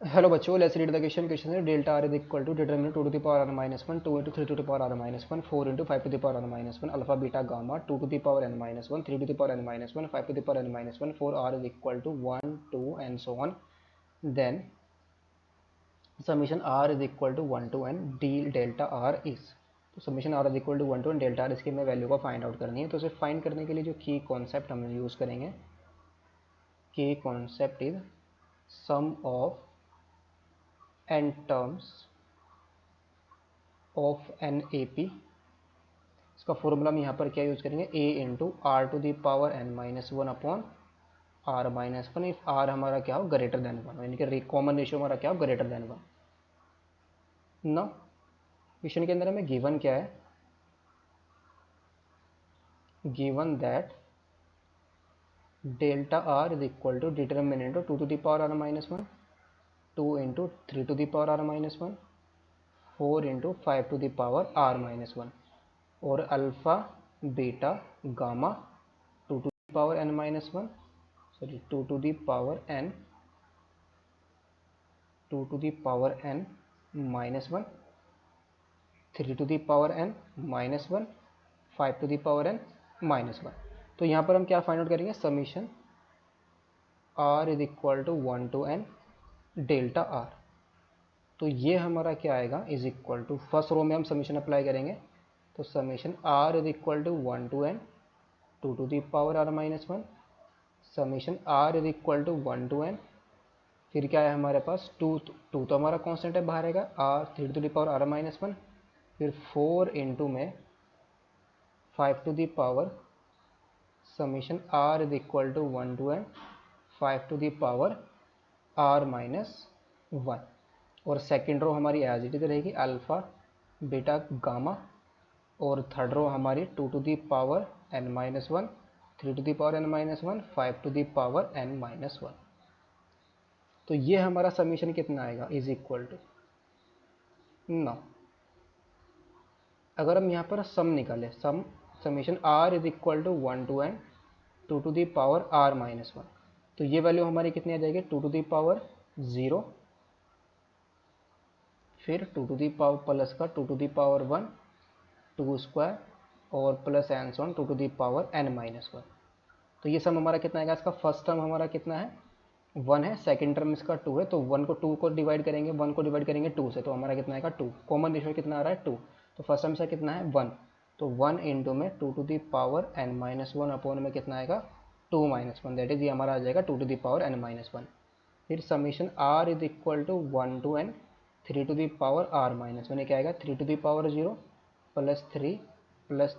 Hello बच्चों, let's read the question है delta r is equal to determinant 2 to the power n minus 1 2 into 3 to the power r minus 1 4 into 5 to the power n minus 1 alpha beta gamma 2 to the power n minus 1 3 to the power n minus 1 5 to the power n minus 1 4 r is equal to 1 2 and so on. Then summation r is equal to 1 to n d delta r is, तो summation r is equal to 1 to n delta r इसकी हमें value को find out करनी है। तो इसे find करने के लिए जो की कॉन्सेप्ट हम यूज़ करेंगे, की concept is sum of n terms of an A P. इसका फॉर्मूला हम यहाँ पर क्या यूज़ करेंगे, a into r to the power n minus 1 upon r minus 1 if r हमारा क्या हो ग्रेटर देन 1, यानी कि कॉमन रेशियो हमारा क्या हो ग्रेटर देन 1। ना क्वेश्चन के अंदर हमें गिवन क्या है, given that delta r is equal to determinant 2 to the power r minus 1 2 into 3 to the power r minus 1 4 into 5 to the power r minus 1 और alpha beta gamma 2 to the power n minus 1 sorry 2 to the power n 2 to the power n minus 1 3 to the power n minus 1 5 to the power n minus 1। तो यहाँ पर हम क्या find out करेंगे, summation r is equal to 1 to n delta r। तो ये हमारा क्या आएगा, is equal to first row में हम समीशन अप्लाई करेंगे, तो summation r is equal to 1 to n 2 to the power r minus 1 summation r is equal to 1 to n, फिर क्या है हमारे पास 2 तो हमारा कांस्टेंट है बाहर आएगा r 3 to the power r minus 1, फिर 4 इंटू में 5 to the power summation r is equal to 1 to n 5 to the power r minus 1 और सेकेंड रो हमारी एज इट इज रहेगी अल्फा बीटा गामा और third row हमारी 2 to the power n minus 1 3 to the power n minus 1 5 to the power n minus 1। तो ये हमारा summation कितना आएगा, इज इक्वल टू 9। अगर हम यहाँ पर सम निकालें, sum summation r is equal to 1 to n 2 to the power r minus 1, तो ये वैल्यू हमारी कितनी आ जाएगी 2 टू दी पावर 0, फिर 2 टू दी पावर प्लस का 2 टू दी पावर 1 2 स्क्वायर और प्लस एन सॉन 2 to the power n minus 1। तो ये सम हमारा कितना आएगा, इसका फर्स्ट टर्म हमारा कितना है 1 है, सेकंड टर्म इसका 2 है, तो 1 को 2 को डिवाइड करेंगे 1 को डिवाइड करेंगे 2 से, तो हमारा कितना आएगा 2, कॉमन रेशियो कितना आ रहा है 2, तो फर्स्ट टर्म से कितना है 1, तो 1 इंटू में 2 to the power n minus 1 upon में कितना आएगा 2 माइनस 1, दैट इज ये हमारा आ जाएगा 2 to the power n minus 1। फिर summation r is equal to 1 to n 3 to the power r minus 1, क्या आएगा 3 to the power 0 plus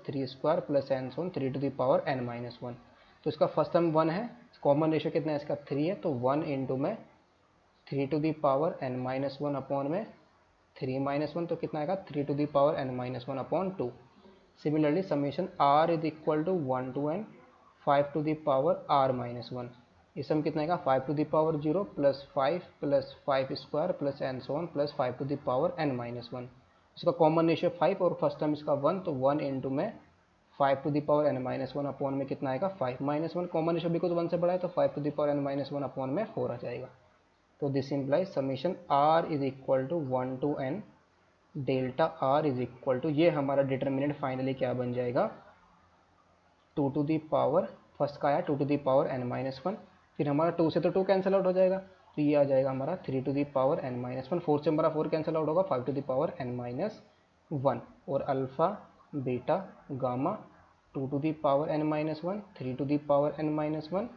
3 square plus and so on 3 to the power n minus 1। तो इसका first term 1 है, common ratio कितना है इसका 3 है, तो 1 इंटू में 3 to the power n minus 1 upon में 3 माइनस 1, तो कितना आएगा 3 to the power n minus 1 upon 2। Similarly summation r is equal to 1 to n 5 to the power r minus 1, ये सम कितना आएगा 5 to the power 0 plus 5 square plus and so on plus 5 to the power n minus 1। इसका common ratio 5 और first term इसका 1, तो 1 into में 5 to the power n minus 1 upon में कितना आएगा 5 माइनस 1, कॉमन रेशियो बिकॉज 1 से बड़ा है, तो 5 to the power n minus 1 upon में 4 आ जाएगा। तो this implies summation r is equal to 1 to n delta r is equal to, ये हमारा डिटर्मिनेंट फाइनली क्या बन जाएगा 2 टू दी पावर, फर्स्ट का आया 2 to the power n minus 1, फिर हमारा 2 से तो 2 कैंसिल आउट हो जाएगा, तो ये आ जाएगा हमारा 3 to the power n minus 1, 4 से हमारा 4 कैंसिल आउट होगा 5 to the power n minus 1 और alpha beta gamma 2 to the power n minus 1 3 to the power n minus 1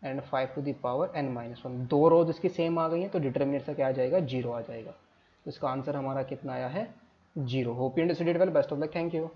and 5 to the power n minus 1। दो रोज इसकी same आ गई हैं, तो determinant से क्या आ जाएगा 0 आ जाएगा। तो इसका आंसर हमारा कितना आया है 0। Hope you understood it well, best of luck, thank you.